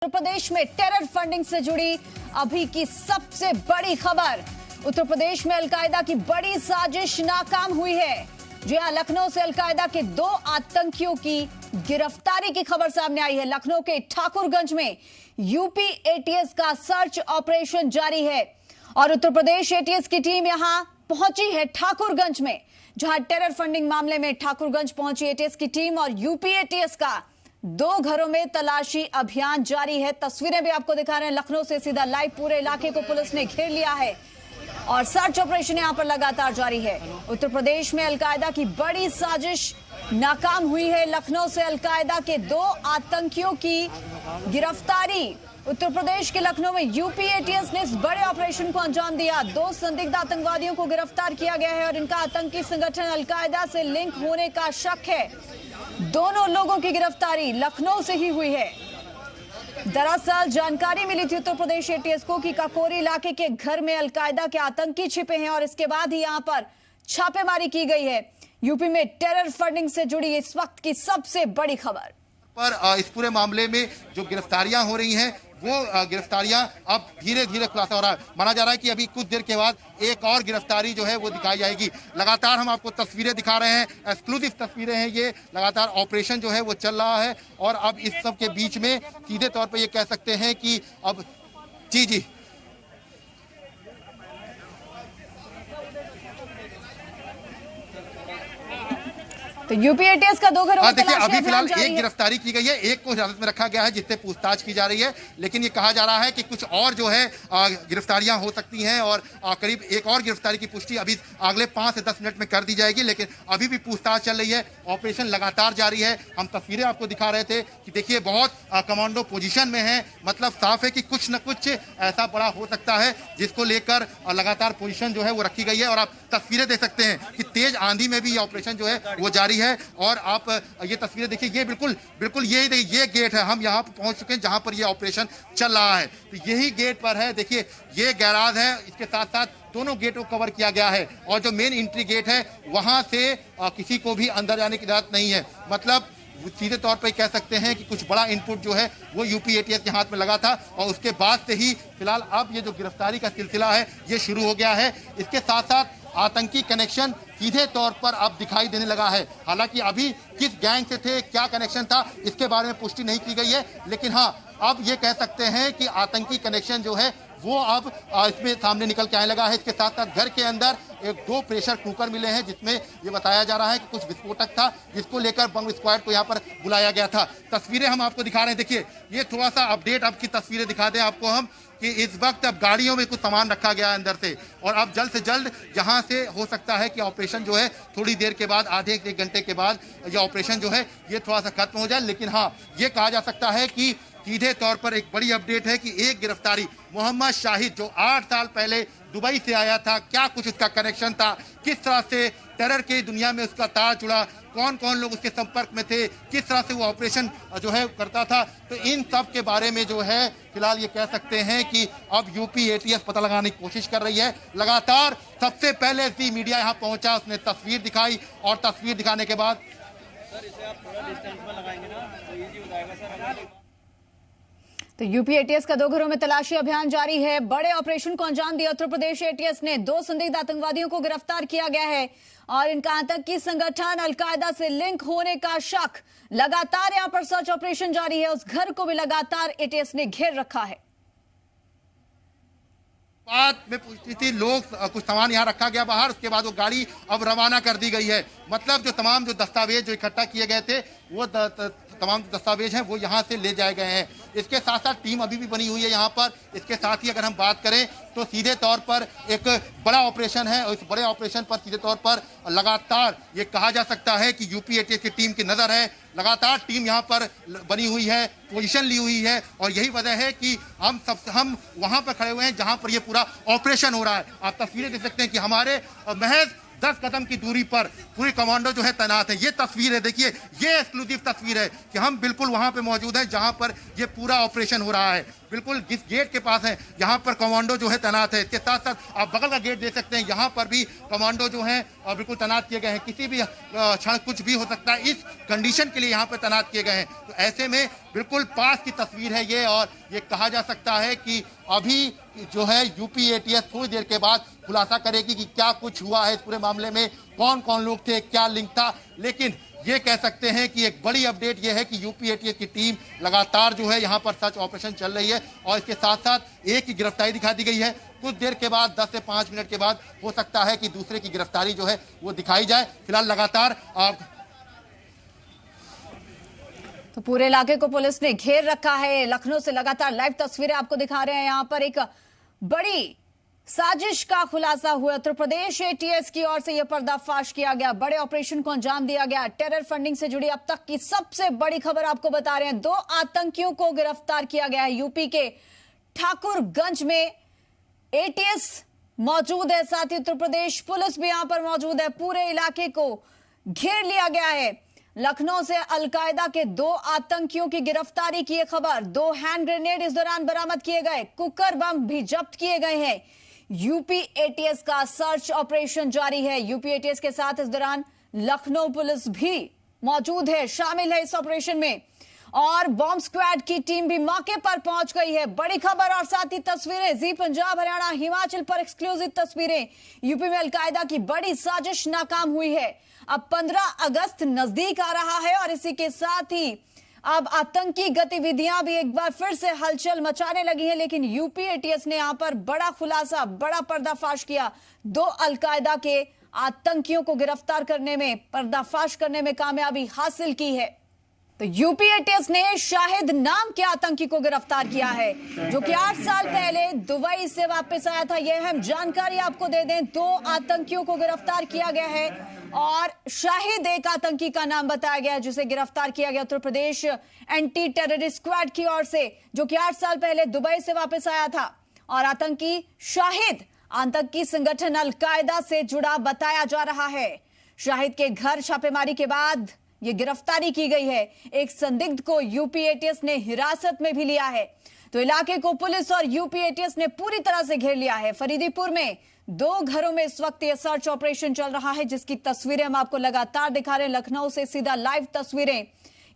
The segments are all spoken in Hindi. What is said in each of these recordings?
उत्तर प्रदेश में टेरर फंडिंग से जुड़ी अभी की सबसे बड़ी खबर। उत्तर प्रदेश में अलकायदा की बड़ी साजिश नाकाम हुई है। जी हां, लखनऊ से अलकायदा के 2 आतंकियों की गिरफ्तारी की खबर सामने आई है। लखनऊ के ठाकुरगंज में यूपी एटीएस का सर्च ऑपरेशन जारी है और उत्तर प्रदेश एटीएस की टीम यहां पहुंची है ठाकुरगंज में, जहां टेरर फंडिंग मामले में ठाकुरगंज पहुंची एटीएस की टीम और यूपी एटीएस का 2 घरों में तलाशी अभियान जारी है। तस्वीरें भी आपको दिखा रहे हैं लखनऊ से सीधा लाइव। पूरे इलाके को पुलिस ने घेर लिया है और सर्च ऑपरेशन यहां पर लगातार जारी है। उत्तर प्रदेश में अलकायदा की बड़ी साजिश नाकाम हुई है। लखनऊ से अलकायदा के 2 आतंकियों की गिरफ्तारी। उत्तर प्रदेश के लखनऊ में यूपी एटीएस ने इस बड़े ऑपरेशन को अंजाम दिया। 2 संदिग्ध आतंकवादियों को गिरफ्तार किया गया है और इनका आतंकी संगठन अलकायदा से लिंक होने का शक है। दोनों लोगों की गिरफ्तारी लखनऊ से ही हुई है। दरअसल जानकारी मिली थी उत्तर प्रदेश एटीएस को कि काकोरी इलाके के घर में अलकायदा के आतंकी छिपे हैं और इसके बाद ही यहां पर छापेमारी की गई है। यूपी में टेरर फंडिंग से जुड़ी इस वक्त की सबसे बड़ी खबर पर इस पूरे मामले में जो गिरफ्तारियां हो रही हैं वो गिरफ्तारियां अब धीरे धीरे खुलासा हो रहा है। माना जा रहा है कि अभी कुछ देर के बाद एक और गिरफ्तारी जो है वो दिखाई जाएगी। लगातार हम आपको तस्वीरें दिखा रहे हैं, एक्सक्लूसिव तस्वीरें हैं ये। लगातार ऑपरेशन जो है वो चल रहा है और अब इस सब के बीच में सीधे तौर पे ये कह सकते हैं कि अब जी तो यूपी एटीएस का 2 घरों में देखिए, तलाशी अभी फिलहाल अभियान एक गिरफ्तारी की गई है, एक को हिरासत में रखा गया है जिससे पूछताछ की जा रही है। लेकिन ये कहा जा रहा है कि कुछ और जो है गिरफ्तारियां हो सकती हैं और करीब एक और गिरफ्तारी की पुष्टि अभी अगले 5 से 10 मिनट में कर दी जाएगी। लेकिन अभी भी पूछताछ चल रही है, ऑपरेशन लगातार जारी है। हम तस्वीरें आपको दिखा रहे थे कि देखिए बहुत कमांडो पोजीशन में है। मतलब साफ है कि कुछ न कुछ ऐसा बड़ा हो सकता है जिसको लेकर लगातार पोजीशन जो है वो रखी गई है। और आप तस्वीरें देख सकते हैं कि तेज आंधी में भी ये ऑपरेशन जो है वो जारी है। और आप ये तस्वीरें देखिए, ये बिल्कुल ये गेट है। हम यहाँ पर पहुंच चुके हैं जहां पर ये ऑपरेशन चल रहा है। तो यही गेट पर है, देखिए ये गैराज है, इसके साथ साथ दोनों गेटों को कवर किया गया है। और जो मेन एंट्री गेट है वहां से किसी को भी अंदर जाने की इजाजत नहीं है। मतलब सीधे तौर पर कह सकते हैं कि कुछ बड़ा इनपुट जो है वो यूपी एटीएस के हाथ में लगा था और उसके बाद से ही फिलहाल अब ये जो गिरफ्तारी का सिलसिला है ये शुरू हो गया है। इसके साथ साथ आतंकी कनेक्शन सीधे तौर पर अब दिखाई देने लगा है। हालांकि अभी किस गैंग से थे, क्या कनेक्शन था, इसके बारे में पुष्टि नहीं की गई है। लेकिन हाँ, अब ये कह सकते हैं कि आतंकी कनेक्शन जो है वो अब इसमें सामने निकल के आने लगा है। इसके साथ साथ घर के अंदर 2 प्रेशर कुकर मिले हैं जिसमें ये बताया जा रहा है कि कुछ विस्फोटक था जिसको लेकर बम स्क्वाड को यहाँ पर बुलाया गया था। तस्वीरें हम आपको दिखा रहे हैं, देखिए ये थोड़ा सा अपडेट आपकी तस्वीरें दिखा दें आपको हम कि इस वक्त अब गाड़ियों में कुछ सामान रखा गया है अंदर से और अब जल्द से जल्द यहाँ से हो सकता है कि ऑपरेशन जो है थोड़ी देर के बाद, आधे 1 घंटे के बाद ये ऑपरेशन जो है ये थोड़ा सा खत्म हो जाए। लेकिन हाँ, ये कहा जा सकता है कि सीधे तौर पर एक बड़ी अपडेट है कि एक गिरफ्तारी मोहम्मद शाहिद जो 8 साल पहले दुबई से आया था, क्या कुछ उसका कनेक्शन था, किस तरह से टेरर की दुनिया में उसका तार जुड़ा, कौन कौन लोग उसके संपर्क में थे, किस तरह से वो ऑपरेशन जो है करता था, तो इन सब के बारे में जो है फिलहाल ये कह सकते हैं कि अब यूपी एटीएस पता लगाने की कोशिश कर रही है। लगातार सबसे पहले ज़ी मीडिया यहाँ पहुंचा, उसने तस्वीर दिखाई और तस्वीर दिखाने के बाद सर इसे आप थोड़ा डिस्टेंस में लगाएंगे ना तो इजी हो जाएगा सर। तो यूपी एटीएस का 2 घरों में तलाशी अभियान जारी है। बड़े ऑपरेशन को अंजाम दिया उत्तर प्रदेश एटीएस ने। 2 संदिग्ध आतंकवादियों को गिरफ्तार किया गया है और इनका आतंकी संगठन अलकायदा से लिंक होने का शक। लगातार यहां पर सर्च ऑपरेशन जारी है। उस घर को भी लगातार एटीएस ने घेर रखा है। बाद में पूछती थी लोग, कुछ सामान यहाँ रखा गया बाहर, उसके बाद वो गाड़ी अब रवाना कर दी गई है। मतलब जो तमाम जो दस्तावेज जो इकट्ठा किए गए थे वो तमाम दस्तावेज हैं वो यहाँ से ले जाए गए हैं। इसके साथ साथ टीम अभी भी बनी हुई है यहाँ पर। इसके साथ ही अगर हम बात करें तो सीधे तौर पर एक बड़ा ऑपरेशन है और इस बड़े ऑपरेशन पर सीधे तौर पर लगातार ये कहा जा सकता है कि यूपी एटीएस की टीम की नज़र है। लगातार टीम यहाँ पर बनी हुई है, पोजीशन ली हुई है और यही वजह है कि हम वहाँ पर खड़े हुए हैं जहाँ पर ये पूरा ऑपरेशन हो रहा है। आप तस्वीरें देख सकते हैं कि हमारे महज 10 कदम की दूरी पर पूरी कमांडो जो है तैनात है। ये तस्वीर है, देखिए ये एक्सक्लूसिव तस्वीर है कि हम बिल्कुल वहां पे मौजूद हैं जहां पर ये पूरा ऑपरेशन हो रहा है। बिल्कुल जिस गेट के पास है यहाँ पर कमांडो जो है तैनात है। इसके साथ साथ आप बगल का गेट देख सकते हैं, यहाँ पर भी कमांडो जो है बिल्कुल तैनात किए गए हैं। किसी भी क्षण कुछ भी हो सकता है, इस कंडीशन के लिए यहाँ पर तैनात किए गए हैं। तो ऐसे में बिल्कुल पास की तस्वीर है ये, और ये कहा जा सकता है कि अभी जो है यूपी एटीएस थोड़ी देर के बाद खुलासा करेगी कि क्या कुछ हुआ है इस पूरे मामले में, कौन कौन लोग थे, क्या लिंक था। लेकिन ये कह सकते हैं कि एक बड़ी अपडेट ये है कि यूपी एटीएस की टीम लगातार जो है यहाँ पर सर्च ऑपरेशन चल रही है, और इसके साथ साथ एक की गिरफ्तारी दिखा दी गई है। कुछ देर के बाद 10 से 5 मिनट के बाद हो सकता है कि दूसरे की गिरफ्तारी जो है वो दिखाई जाए। फिलहाल लगातार तो पूरे इलाके को पुलिस ने घेर रखा है। लखनऊ से लगातार लाइव तस्वीरें आपको दिखा रहे हैं। यहाँ पर एक बड़ी साजिश का खुलासा हुआ। उत्तर प्रदेश एटीएस की ओर से यह पर्दाफाश किया गया, बड़े ऑपरेशन को अंजाम दिया गया। टेरर फंडिंग से जुड़ी अब तक की सबसे बड़ी खबर आपको बता रहे हैं। 2 आतंकियों को गिरफ्तार किया गया है। यूपी के ठाकुरगंज में एटीएस मौजूद है, साथ ही उत्तर प्रदेश पुलिस भी यहां पर मौजूद है। पूरे इलाके को घेर लिया गया है। लखनऊ से अलकायदा के 2 आतंकियों की गिरफ्तारी की खबर। 2 हैंड ग्रेनेड इस दौरान बरामद किए गए, कुकर बम भी जब्त किए गए हैं। यूपी एटीएस का सर्च ऑपरेशन जारी है। यूपी एटीएस के साथ इस दौरान लखनऊ पुलिस भी मौजूद है, शामिल है इस ऑपरेशन में, और बॉम्ब स्क्वाड की टीम भी मौके पर पहुंच गई है। बड़ी खबर और साथ ही तस्वीरें, जी पंजाब हरियाणा हिमाचल पर एक्सक्लूसिव तस्वीरें। यूपी में अलकायदा की बड़ी साजिश नाकाम हुई है। अब 15 अगस्त नजदीक आ रहा है और इसी के साथ ही अब आतंकी गतिविधियां भी एक बार फिर से हलचल मचाने लगी हैं। लेकिन यूपी एटीएस ने यहां पर बड़ा खुलासा, बड़ा पर्दाफाश किया। 2 अलकायदा के आतंकियों को गिरफ्तार करने में, पर्दाफाश करने में कामयाबी हासिल की है। तो यूपी एटीएस ने शाहिद नाम के आतंकी को गिरफ्तार किया है, जो कि 8 साल पहले दुबई से वापस आया था। यह अहम जानकारी आपको दे दें। 2 आतंकियों को गिरफ्तार किया गया है और शाहिद एक आतंकी का नाम बताया गया है, जिसे गिरफ्तार किया गया Uttar Pradesh anti terrorist squad की ओर से, जो कि 8 साल पहले दुबई से वापस आया था। और आतंकी शाहिद आतंकी संगठन अलकायदा से जुड़ा बताया जा रहा है। शाहिद के घर छापेमारी के बाद ये गिरफ्तारी की गई है। एक संदिग्ध को यूपी एटीएस ने हिरासत में भी लिया है। तो इलाके को पुलिस और यूपी एटीएस ने पूरी तरह से घेर लिया है। फरीदीपुर में 2 घरों में इस वक्त यह सर्च ऑपरेशन चल रहा है, जिसकी तस्वीरें हम आपको लगातार दिखा रहे हैं। लखनऊ से सीधा लाइव तस्वीरें।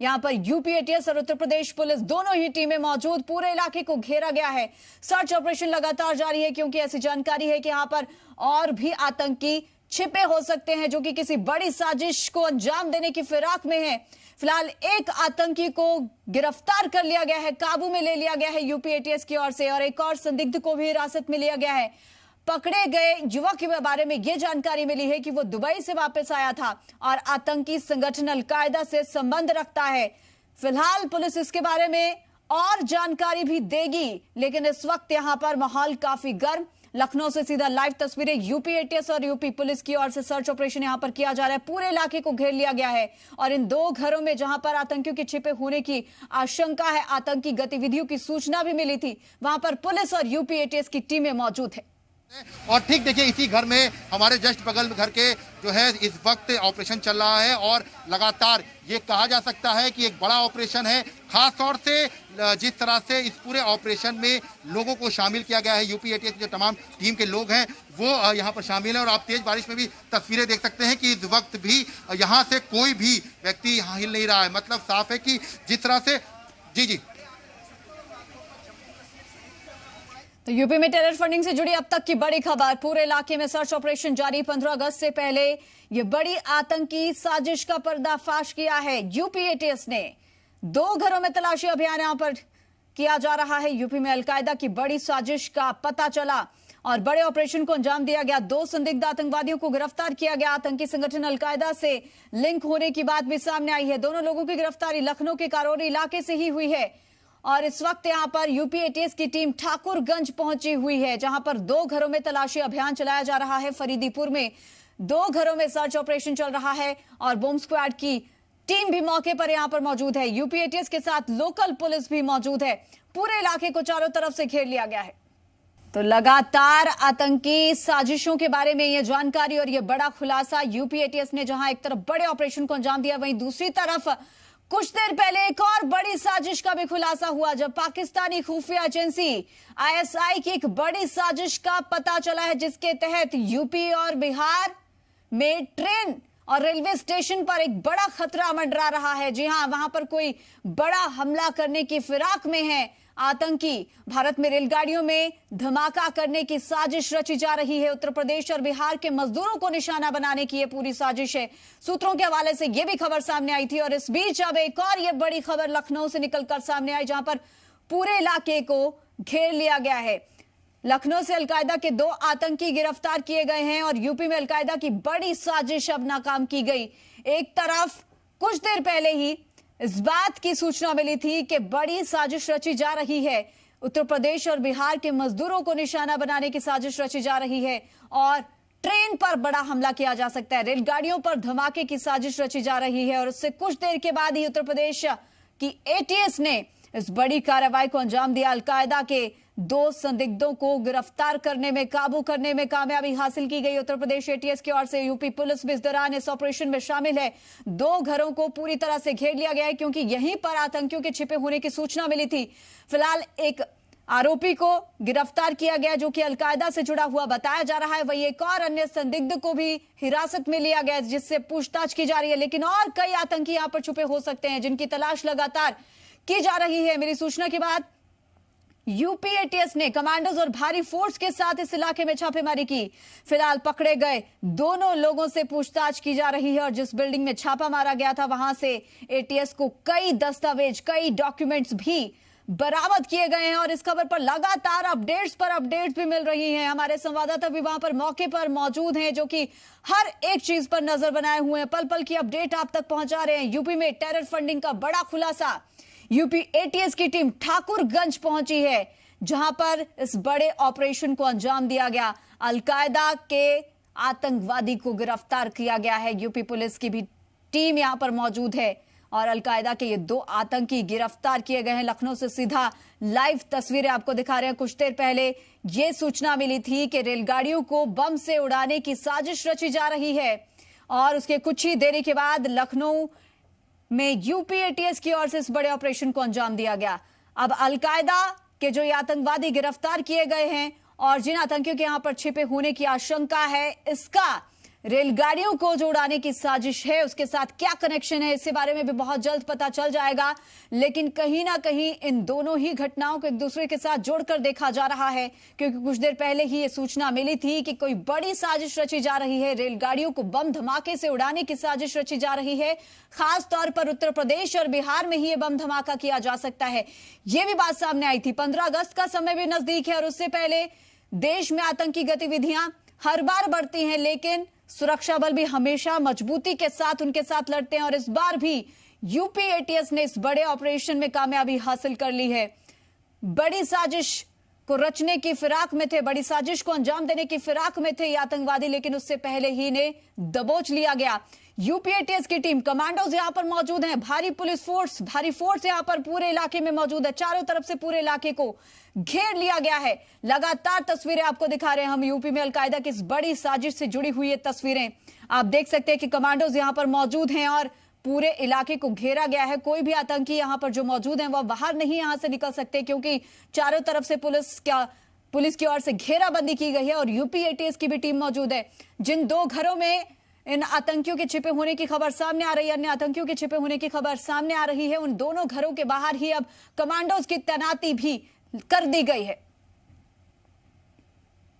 यहां पर यूपी एटीएस और उत्तर प्रदेश पुलिस दोनों ही टीमें मौजूद। पूरे इलाके को घेरा गया है। सर्च ऑपरेशन लगातार जारी है, क्योंकि ऐसी जानकारी है कि यहां पर और भी आतंकी छिपे हो सकते हैं, जो कि किसी बड़ी साजिश को अंजाम देने की फिराक में है। फिलहाल एक आतंकी को गिरफ्तार कर लिया गया है, काबू में ले लिया गया है यूपी एटीएस की ओर से, और एक और संदिग्ध को भी हिरासत में लिया गया है। पकड़े गए युवक के बारे में यह जानकारी मिली है कि वो दुबई से वापस आया था और आतंकी संगठन अलकायदा से संबंध रखता है। फिलहाल पुलिस इसके बारे में और जानकारी भी देगी, लेकिन इस वक्त यहां पर माहौल काफी गर्म। लखनऊ से सीधा लाइव तस्वीरें। यूपी एटीएस और यूपी पुलिस की ओर से सर्च ऑपरेशन यहां पर किया जा रहा है। पूरे इलाके को घेर लिया गया है और इन 2 घरों में जहां पर आतंकियों के छिपे होने की आशंका है, आतंकी गतिविधियों की सूचना भी मिली थी, वहां पर पुलिस और यूपी एटीएस की टीमें मौजूद है। और ठीक देखिए इसी घर में हमारे जस्ट बगल घर के जो है इस वक्त ऑपरेशन चल रहा है, और लगातार ये कहा जा सकता है कि एक बड़ा ऑपरेशन है। खास तौर से जिस तरह से इस पूरे ऑपरेशन में लोगों को शामिल किया गया है, यूपी एटीएस जो तमाम टीम के लोग हैं वो यहाँ पर शामिल हैं। और आप तेज बारिश में भी तस्वीरें देख सकते हैं कि इस वक्त भी यहाँ से कोई भी व्यक्ति यहाँ हिल नहीं रहा है। मतलब साफ है कि जिस तरह से जी तो यूपी में टेरर फंडिंग से जुड़ी अब तक की बड़ी खबर। पूरे इलाके में सर्च ऑपरेशन जारी। 15 अगस्त से पहले ये बड़ी आतंकी साजिश का पर्दाफाश किया है यूपी एटीएस ने। 2 घरों में तलाशी अभियान यहां पर किया जा रहा है। यूपी में अलकायदा की बड़ी साजिश का पता चला और बड़े ऑपरेशन को अंजाम दिया गया। 2 संदिग्ध आतंकवादियों को गिरफ्तार किया गया। आतंकी संगठन अलकायदा से लिंक होने की बात भी सामने आई है। दोनों लोगों की गिरफ्तारी लखनऊ के कारोरी इलाके से ही हुई है और इस वक्त यहां पर यूपी एटीएस की टीम ठाकुरगंज पहुंची हुई है, जहां पर 2 घरों में तलाशी अभियान चलाया जा रहा है। फरीदीपुर में 2 घरों में सर्च ऑपरेशन चल रहा है और बॉम्ब स्क्वाड की टीम भी मौके पर यहां पर मौजूद है। यूपी एटीएस के साथ लोकल पुलिस भी मौजूद है। पूरे इलाके को चारों तरफ से घेर लिया गया है। तो लगातार आतंकी साजिशों के बारे में यह जानकारी और यह बड़ा खुलासा। यूपी एटीएस ने जहां एक तरफ बड़े ऑपरेशन को अंजाम दिया, वहीं दूसरी तरफ कुछ देर पहले एक और बड़ी साजिश का भी खुलासा हुआ, जब पाकिस्तानी खुफिया एजेंसी आईएसआई की एक बड़ी साजिश का पता चला है, जिसके तहत यूपी और बिहार में ट्रेन और रेलवे स्टेशन पर एक बड़ा खतरा मंडरा रहा है। जी हां, वहां पर कोई बड़ा हमला करने की फिराक में है आतंकी। भारत में रेलगाड़ियों में धमाका करने की साजिश रची जा रही है। उत्तर प्रदेश और बिहार के मजदूरों को निशाना बनाने की यह पूरी साजिश है। सूत्रों के हवाले से यह भी खबर सामने आई थी, और इस बीच अब एक और यह बड़ी खबर लखनऊ से निकलकर सामने आई, जहां पर पूरे इलाके को घेर लिया गया है। लखनऊ से अलकायदा के 2 आतंकी गिरफ्तार किए गए हैं, और यूपी में अलकायदा की बड़ी साजिश अब नाकाम की गई। एक तरफ कुछ देर पहले ही इस बात की सूचना मिली थी कि बड़ी साजिश रची जा रही है, उत्तर प्रदेश और बिहार के मजदूरों को निशाना बनाने की साजिश रची जा रही है, और ट्रेन पर बड़ा हमला किया जा सकता है, रेलगाड़ियों पर धमाके की साजिश रची जा रही है। और उससे कुछ देर के बाद ही उत्तर प्रदेश की एटीएस ने इस बड़ी कार्रवाई को अंजाम दिया। अलकायदा के 2 संदिग्धों को गिरफ्तार करने में, काबू करने में कामयाबी हासिल की गई। उत्तर प्रदेश एटीएस की ओर से यूपी पुलिस भी इस दौरान इस ऑपरेशन में शामिल है। 2 घरों को पूरी तरह से घेर लिया गया है, क्योंकि यहीं पर आतंकियों के छिपे होने की सूचना मिली थी। फिलहाल एक आरोपी को गिरफ्तार किया गया, जो कि अलकायदा से जुड़ा हुआ बताया जा रहा है। वही एक और अन्य संदिग्ध को भी हिरासत में लिया गया, जिससे पूछताछ की जा रही है। लेकिन और कई आतंकी यहां पर छुपे हो सकते हैं, जिनकी तलाश लगातार की जा रही है। मेरी सूचना के बाद यूपी एटीएस ने कमांडोज और भारी फोर्स के साथ इस इलाके में छापेमारी की। फिलहाल पकड़े गए दोनों लोगों से पूछताछ की जा रही है, और जिस बिल्डिंग में छापा मारा गया था, वहां से एटीएस को कई दस्तावेज, कई डॉक्यूमेंट्स भी बरामद किए गए हैं। और इस खबर पर लगातार अपडेट्स भी मिल रही हैं। हमारे संवाददाता भी वहां पर मौके पर मौजूद हैं, जो कि हर एक चीज पर नजर बनाए हुए हैं, पल पल की अपडेट आप तक पहुंचा रहे हैं। यूपी में टेरर फंडिंग का बड़ा खुलासा। यूपी एटीएस की टीम ठाकुरगंज पहुंची है, जहां पर इस बड़े ऑपरेशन को अंजाम दिया गया। अलकायदा के आतंकवादी को गिरफ्तार किया गया है। यूपी पुलिस की भी टीम यहां पर मौजूद है, और अलकायदा के ये 2 आतंकी गिरफ्तार किए गए हैं। लखनऊ से सीधा लाइव तस्वीरें आपको दिखा रहे हैं। कुछ देर पहले यह सूचना मिली थी कि रेलगाड़ियों को बम से उड़ाने की साजिश रची जा रही है, और उसके कुछ ही देरी के बाद लखनऊ में यूपी एटीएस की ओर से इस बड़े ऑपरेशन को अंजाम दिया गया। अब अलकायदा के जो ये आतंकवादी गिरफ्तार किए गए हैं, और जिन आतंकियों के यहां पर छिपे होने की आशंका है, इसका रेलगाड़ियों को जो उड़ाने की साजिश है उसके साथ क्या कनेक्शन है, इसके बारे में भी बहुत जल्द पता चल जाएगा। लेकिन कहीं ना कहीं इन दोनों ही घटनाओं को एक दूसरे के साथ जोड़कर देखा जा रहा है, क्योंकि कुछ देर पहले ही ये सूचना मिली थी कि कोई बड़ी साजिश रची जा रही है, रेलगाड़ियों को बम धमाके से उड़ाने की साजिश रची जा रही है। खास तौर पर उत्तर प्रदेश और बिहार में ही ये बम धमाका किया जा सकता है, ये भी बात सामने आई थी। 15 अगस्त का समय भी नजदीक है, और उससे पहले देश में आतंकी गतिविधियां हर बार बढ़ती हैं, लेकिन सुरक्षा बल भी हमेशा मजबूती के साथ उनके साथ लड़ते हैं। और इस बार भी यूपी एटीएस ने इस बड़े ऑपरेशन में कामयाबी हासिल कर ली है। बड़ी साजिश को रचने की फिराक में थे, बड़ी साजिश को अंजाम देने की फिराक में थे ये आतंकवादी, लेकिन उससे पहले ही इन्हें दबोच लिया गया। यूपी एटीएस की टीम, कमांडोज यहां पर मौजूद हैं, भारी फोर्स यहां पर पूरे इलाके में मौजूद है। चारों तरफ से पूरे इलाके को घेर लिया गया है। लगातार तस्वीरें आपको दिखा रहे हैं हम, यूपी में अलकायदा की इस बड़ी साजिश से जुड़ी हुई ये तस्वीरें आप देख सकते हैं कि कमांडोज यहां पर मौजूद हैं, और पूरे इलाके को घेरा गया है। कोई भी आतंकी यहां पर जो मौजूद हैं वह बाहर नहीं यहां से निकल सकते, क्योंकि चारों तरफ से पुलिस की ओर से घेराबंदी की गई है, और यूपी एटीएस की भी टीम मौजूद है। जिन 2 घरों में इन आतंकियों के छिपे होने की खबर सामने आ रही है, अन्य आतंकियों के छिपे होने की खबर सामने आ रही है, उन दोनों घरों के बाहर ही अब कमांडोज की तैनाती भी कर दी गई है।